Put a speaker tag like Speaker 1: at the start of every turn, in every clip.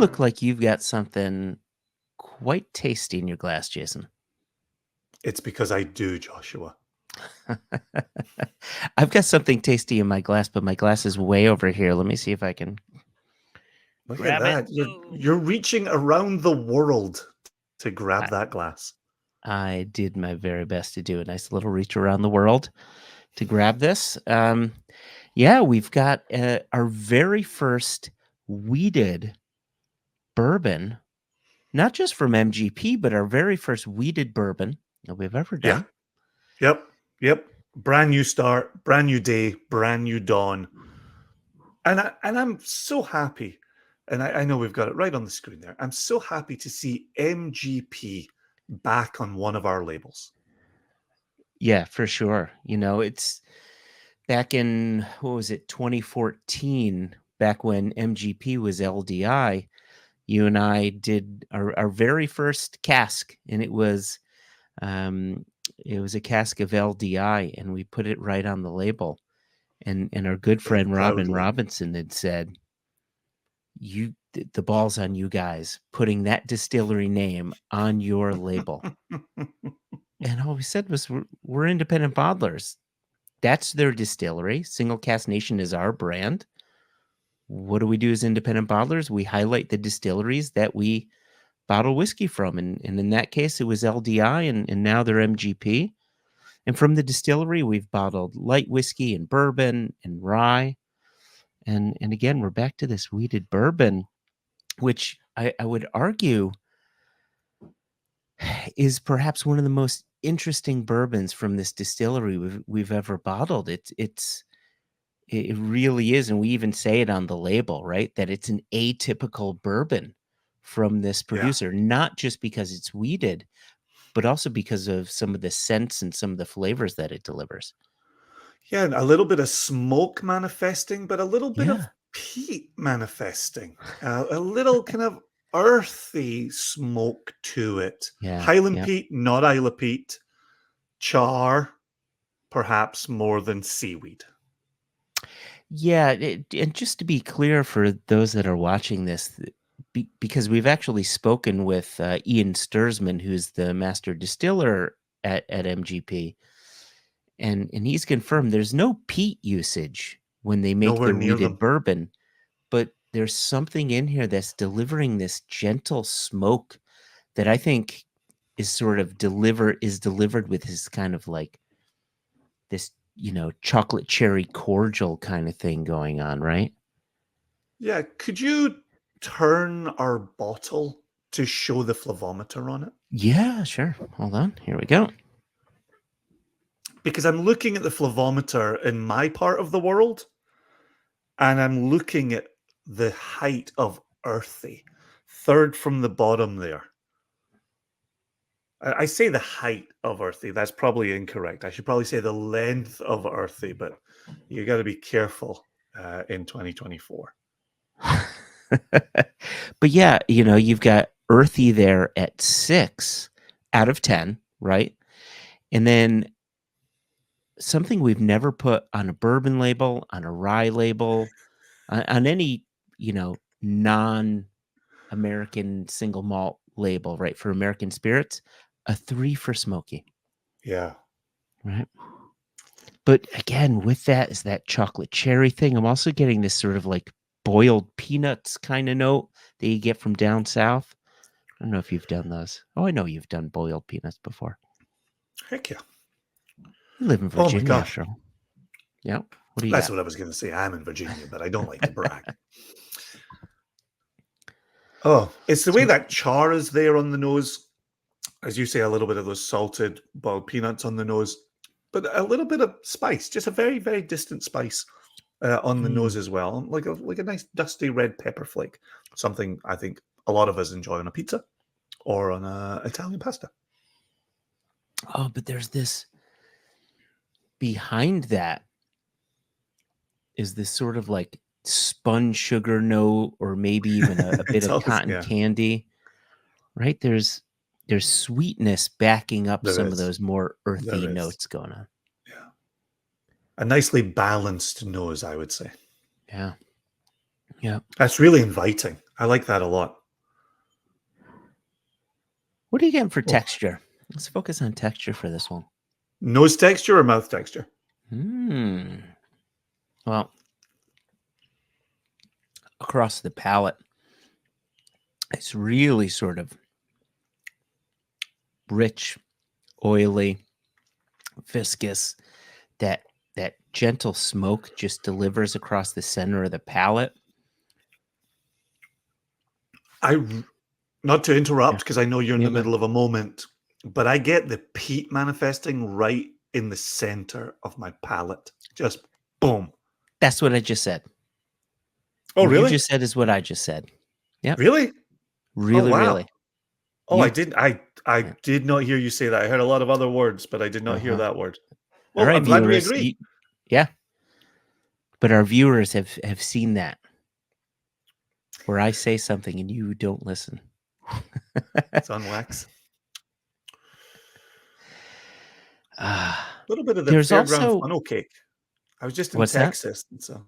Speaker 1: look like you've got something quite tasty in your glass, Jason.
Speaker 2: It's because I do, Joshua.
Speaker 1: I've got something tasty in my glass, but my glass is way over here. Let me see if I can
Speaker 2: Look at
Speaker 1: grab it.
Speaker 2: that. You're reaching around the world to grab that glass.
Speaker 1: I did my very best to do a nice little reach around the world to grab this. Yeah, we've got our very first wheated bourbon, not just from MGP, but our very first wheated bourbon that we've ever done.
Speaker 2: Yep. Brand new start, brand new day, brand new dawn. And I'm so happy. And I know we've got it right on the screen there. I'm so happy to see MGP back on one of our labels.
Speaker 1: Yeah, for sure. It's back in, what was it, 2014, back when MGP was LDI. You and I did our very first cask, and it was a cask of LDI, and we put it right on the label. And our good friend Robin
Speaker 2: Proudly.
Speaker 1: Robinson had said, the ball's on you guys putting that distillery name on your label. And all we said was, we're independent bottlers. That's their distillery. Single Cask Nation is our brand. What do we do as independent bottlers? We highlight the distilleries that we bottle whiskey from. And in that case, it was LDI, and now they're MGP. And from the distillery, we've bottled light whiskey and bourbon and rye. And again, we're back to this wheated bourbon, which I would argue is perhaps one of the most interesting bourbons from this distillery we've ever bottled. It really is, and we even say it on the label, right? That it's an atypical bourbon from this producer, not just because it's wheated, but also because of some of the scents and some of the flavors that it delivers.
Speaker 2: Yeah, a little bit of smoke manifesting, but a little bit of
Speaker 1: Yeah.
Speaker 2: peat manifesting. A little kind of earthy smoke to it.
Speaker 1: Yeah.
Speaker 2: Highland
Speaker 1: Yeah.
Speaker 2: peat, not Isla peat. Char, perhaps more than seaweed.
Speaker 1: Yeah, and just to be clear for those that are watching this, because we've actually spoken with Ian Stursman, who's the master distiller at MGP, and he's confirmed there's no peat usage when they make
Speaker 2: Nowhere
Speaker 1: their
Speaker 2: near
Speaker 1: wheated
Speaker 2: them.
Speaker 1: bourbon, but there's something in here that's delivering this gentle smoke that I think is delivered with this kind of like this, chocolate cherry cordial kind of thing going on, right?
Speaker 2: Yeah, could you turn our bottle to show the flavometer on it?
Speaker 1: Yeah, sure. Hold on. Here we go.
Speaker 2: Because I'm looking at the flavometer in my part of the world, and I'm looking at the height of earthy, third from the bottom there. I say the height of earthy. That's probably incorrect. I should probably say the length of earthy, but you got to be careful in 2024.
Speaker 1: But yeah, you've got earthy there at 6 out of 10, right? And then something we've never put on a bourbon label, on a rye label, on any, non-American single malt label, right? For American spirits, a 3 for smoky.
Speaker 2: Yeah.
Speaker 1: Right. But again, with that is that chocolate cherry thing. I'm also getting this sort of like boiled peanuts kind of note that you get from down south. I don't know if you've done those. Oh, I know you've done boiled peanuts before.
Speaker 2: Heck yeah.
Speaker 1: You live in
Speaker 2: Oh my
Speaker 1: Virginia,
Speaker 2: gosh.
Speaker 1: after all. Yeah. What do you
Speaker 2: That's
Speaker 1: got?
Speaker 2: what I was going to say. I'm in Virginia, but I don't like to brag. Oh, it's the way
Speaker 1: So,
Speaker 2: that char is there on the nose. As you say, a little bit of those salted boiled peanuts on the nose, but a little bit of spice, just a very, very distant spice on the nose as well, like a nice dusty red pepper flake. Something I think a lot of us enjoy on a pizza or on a Italian pasta.
Speaker 1: oh, but there's this behind that is this sort of like spun sugar note, or maybe even a bit
Speaker 2: It's
Speaker 1: of
Speaker 2: always,
Speaker 1: cotton
Speaker 2: yeah,
Speaker 1: candy, right? There's sweetness backing up
Speaker 2: there
Speaker 1: some of
Speaker 2: is,
Speaker 1: those more earthy
Speaker 2: there is,
Speaker 1: notes going on.
Speaker 2: yeah, a nicely balanced nose, I would say.
Speaker 1: Yeah. Yeah.
Speaker 2: That's really inviting. I like that a lot.
Speaker 1: What are you getting for
Speaker 2: Oh,
Speaker 1: texture? Let's focus on texture for this one.
Speaker 2: nose texture or mouth texture?
Speaker 1: Well, across the palate, it's really sort of rich, oily, viscous. That gentle smoke just delivers across the center of the palate.
Speaker 2: Not to interrupt
Speaker 1: Yeah.
Speaker 2: because I know you're in
Speaker 1: Yeah,
Speaker 2: the
Speaker 1: go.
Speaker 2: middle of a moment, but I get the peat manifesting right in the center of my palate. Just boom.
Speaker 1: That's what I just said.
Speaker 2: Oh,
Speaker 1: What you
Speaker 2: really?
Speaker 1: just said is what I just said. Yep.
Speaker 2: Really? Oh,
Speaker 1: Really,
Speaker 2: wow.
Speaker 1: really.
Speaker 2: Oh, I
Speaker 1: You
Speaker 2: didn't. I
Speaker 1: yeah.
Speaker 2: did not hear you say that. I heard a lot of other words, but I did not hear
Speaker 1: Uh-huh.
Speaker 2: that word.
Speaker 1: All
Speaker 2: Well,
Speaker 1: right,
Speaker 2: I'm glad we
Speaker 1: viewers.
Speaker 2: agree.
Speaker 1: Yeah. But our viewers have seen that where I say something and you don't listen.
Speaker 2: It's on wax.
Speaker 1: Ah,
Speaker 2: A little bit of the
Speaker 1: there's
Speaker 2: fairground
Speaker 1: also
Speaker 2: funnel cake. I was just in
Speaker 1: what's that?
Speaker 2: Texas. It's a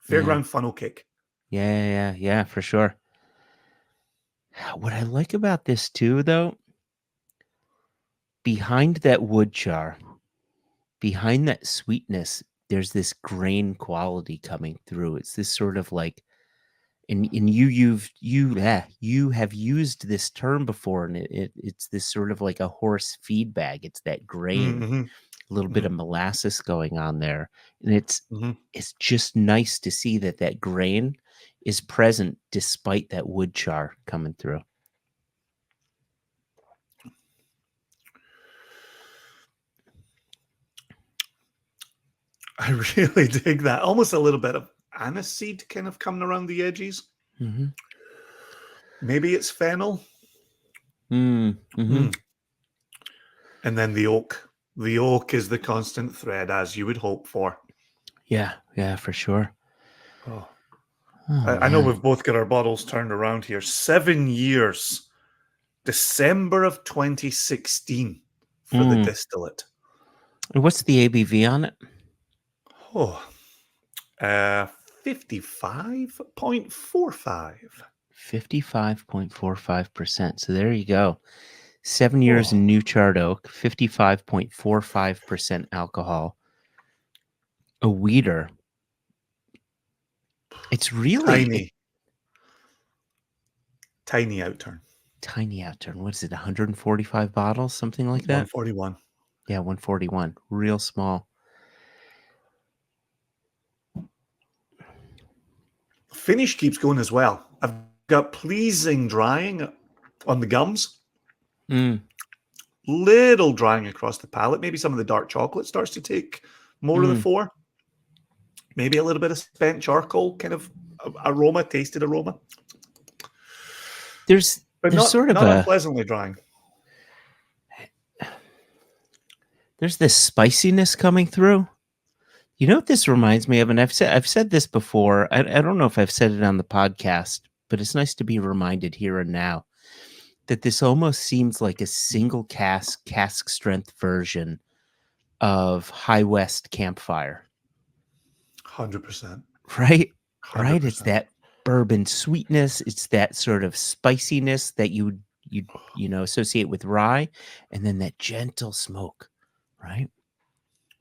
Speaker 1: Yeah.
Speaker 2: fairground funnel cake.
Speaker 1: Yeah, for sure. What I like about this too, though, behind that wood char, behind that sweetness, there's this grain quality coming through. It's this sort of like, and you have used this term before, and it's this sort of like a horse feed bag. It's that grain,
Speaker 2: Mm-hmm.
Speaker 1: a little bit
Speaker 2: Mm-hmm.
Speaker 1: of molasses going on there, and
Speaker 2: Mm-hmm.
Speaker 1: it's just nice to see that grain is present despite that wood char coming through.
Speaker 2: I really dig that. Almost a little bit of aniseed kind of coming around the edges.
Speaker 1: Mm-hmm.
Speaker 2: Maybe it's fennel.
Speaker 1: Mm-hmm.
Speaker 2: Mm. And then the oak. The oak is the constant thread, as you would hope for.
Speaker 1: Yeah, for sure.
Speaker 2: Oh,
Speaker 1: Oh
Speaker 2: I know
Speaker 1: man.
Speaker 2: we've both got our bottles turned around here. 7 years. December of 2016 for the
Speaker 1: Mm.
Speaker 2: distillate.
Speaker 1: And what's the ABV on it?
Speaker 2: Oh, uh, 55.45.
Speaker 1: 55.45%. So there you go. 7 years
Speaker 2: Oh,
Speaker 1: in new charred oak, 55.45% alcohol. A weeder. It's really a
Speaker 2: tiny, tiny outturn.
Speaker 1: tiny outturn. What is it? 145 bottles, something like that?
Speaker 2: 141.
Speaker 1: Yeah, 141. Real small.
Speaker 2: Finish keeps going as well. I've got pleasing drying on the gums,
Speaker 1: Mm,
Speaker 2: little drying across the palate. Maybe some of the dark chocolate starts to take more of the
Speaker 1: mm.
Speaker 2: fore. Maybe a little bit of spent charcoal kind of aroma, tasted aroma,
Speaker 1: There's
Speaker 2: but
Speaker 1: there's
Speaker 2: not
Speaker 1: sort of
Speaker 2: not
Speaker 1: a
Speaker 2: unpleasantly drying.
Speaker 1: there's this spiciness coming through. You know what this reminds me of, and I've said this before. I don't know if I've said it on the podcast, but it's nice to be reminded here and now that this almost seems like a single cask strength version of High West Campfire,
Speaker 2: 100%.
Speaker 1: right? Right? It's
Speaker 2: 100%.
Speaker 1: that bourbon sweetness, it's that sort of spiciness that you associate with rye, and then that gentle smoke, right?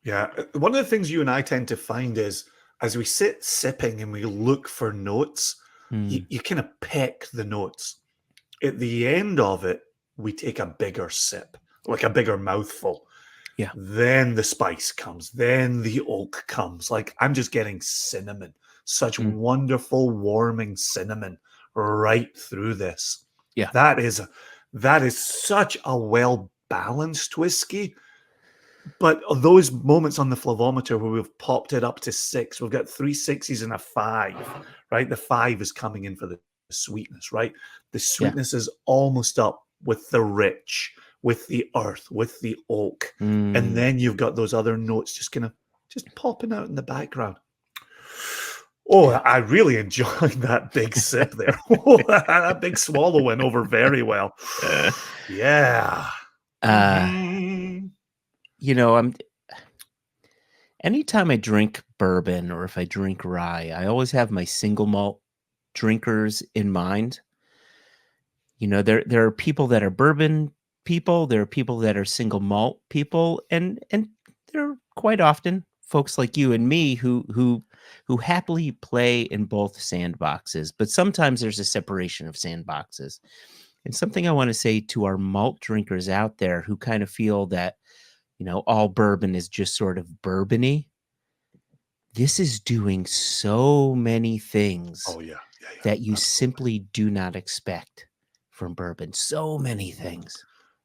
Speaker 2: Yeah. One of the things you and I tend to find is as we sit sipping and we look for notes,
Speaker 1: Mm,
Speaker 2: you kind of peck the notes. At the end of it, we take a bigger sip, like a bigger mouthful.
Speaker 1: yeah.
Speaker 2: Then the spice comes, then the oak comes. Like I'm just getting cinnamon, such
Speaker 1: Mm,
Speaker 2: wonderful, warming cinnamon right through this.
Speaker 1: yeah.
Speaker 2: That is that is such a well balanced whiskey. But those moments on the flavometer where we've popped it up to 6, we've got 3 sixes and a 5, right? The 5 is coming in for the sweetness, right? The
Speaker 1: Yeah.
Speaker 2: sweetness is almost up with the rich, with the earth, with the oak. And
Speaker 1: Mm,
Speaker 2: then you've got those other notes just kind of just popping out in the background. Oh,
Speaker 1: yeah.
Speaker 2: I really enjoyed that big sip there. That big swallow went over very well.
Speaker 1: Uh,
Speaker 2: Yeah.
Speaker 1: uh,
Speaker 2: Mhm.
Speaker 1: I'm anytime I drink bourbon or if I drink rye, I always have my single malt drinkers in mind. You know, there are people that are bourbon people, there are people that are single malt people, and there are quite often folks like you and me who happily play in both sandboxes, but sometimes there's a separation of sandboxes. And something I want to say to our malt drinkers out there who kind of feel that, you know, all bourbon is just sort of bourbony. This is doing so many things
Speaker 2: Oh, yeah. Yeah, yeah.
Speaker 1: that you
Speaker 2: Absolutely.
Speaker 1: simply do not expect from bourbon. So many things.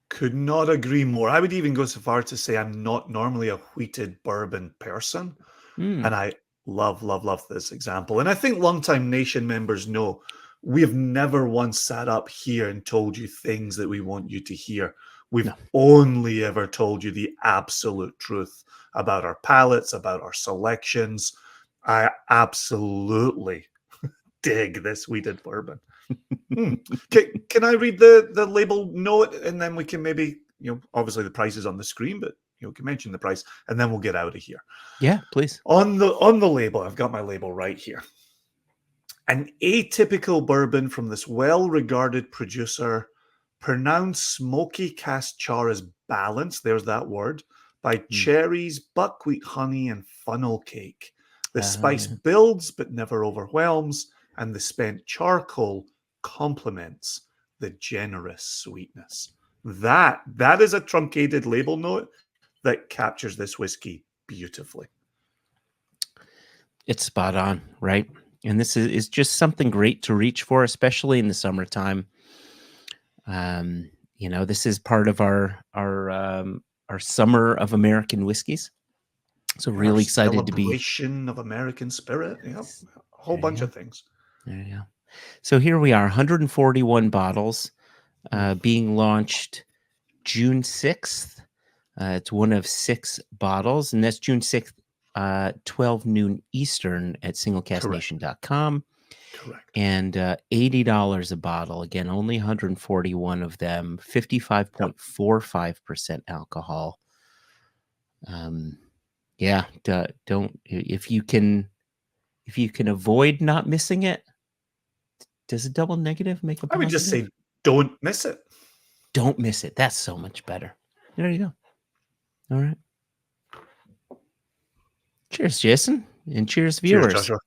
Speaker 2: Could not agree more. I would even go so far to say I'm not normally a wheated bourbon person,
Speaker 1: Mm,
Speaker 2: and I love, love, love this example. And I think longtime Nation members know we have never once sat up here and told you things that we want you to hear. We've
Speaker 1: no.
Speaker 2: only ever told you the absolute truth about our palates, about our selections. I absolutely dig this wheated bourbon. Can I read the label note, and then we can maybe, obviously the price is on the screen, but we can mention the price, and then we'll get out of here.
Speaker 1: Yeah, please.
Speaker 2: On the label, I've got my label right here. An atypical bourbon from this well-regarded producer, pronounced smoky cask char is balanced, there's that word, by
Speaker 1: Mm.
Speaker 2: cherries, buckwheat honey, and funnel cake. The spice
Speaker 1: Uh,
Speaker 2: builds but never overwhelms, and the spent charcoal complements the generous sweetness. That is a truncated label note that captures this whiskey beautifully.
Speaker 1: it's spot on, right? And this is just something great to reach for, especially in the summertime. You know, this is part of our summer of American whiskeys. So
Speaker 2: Our
Speaker 1: really excited to be.
Speaker 2: celebration of American spirit. Yep. A whole
Speaker 1: There you
Speaker 2: bunch
Speaker 1: go.
Speaker 2: of things.
Speaker 1: There you go. So here we are, 141 bottles,
Speaker 2: Mm,
Speaker 1: being launched June 6th. It's one of 6 bottles, and that's June 6th, 12 noon Eastern at
Speaker 2: correct.
Speaker 1: singlecasknation.com.
Speaker 2: Correct.
Speaker 1: And $80 a bottle. Again, only 141 of them,
Speaker 2: Yep.
Speaker 1: 55.45% alcohol. Yeah, don't if you can avoid not missing it, does a double negative make a
Speaker 2: I would just
Speaker 1: positive?
Speaker 2: say don't miss it.
Speaker 1: Don't miss it. That's so much better. There you go. All right. Cheers, Jason, and cheers,
Speaker 2: Cheers,
Speaker 1: viewers.
Speaker 2: Joshua.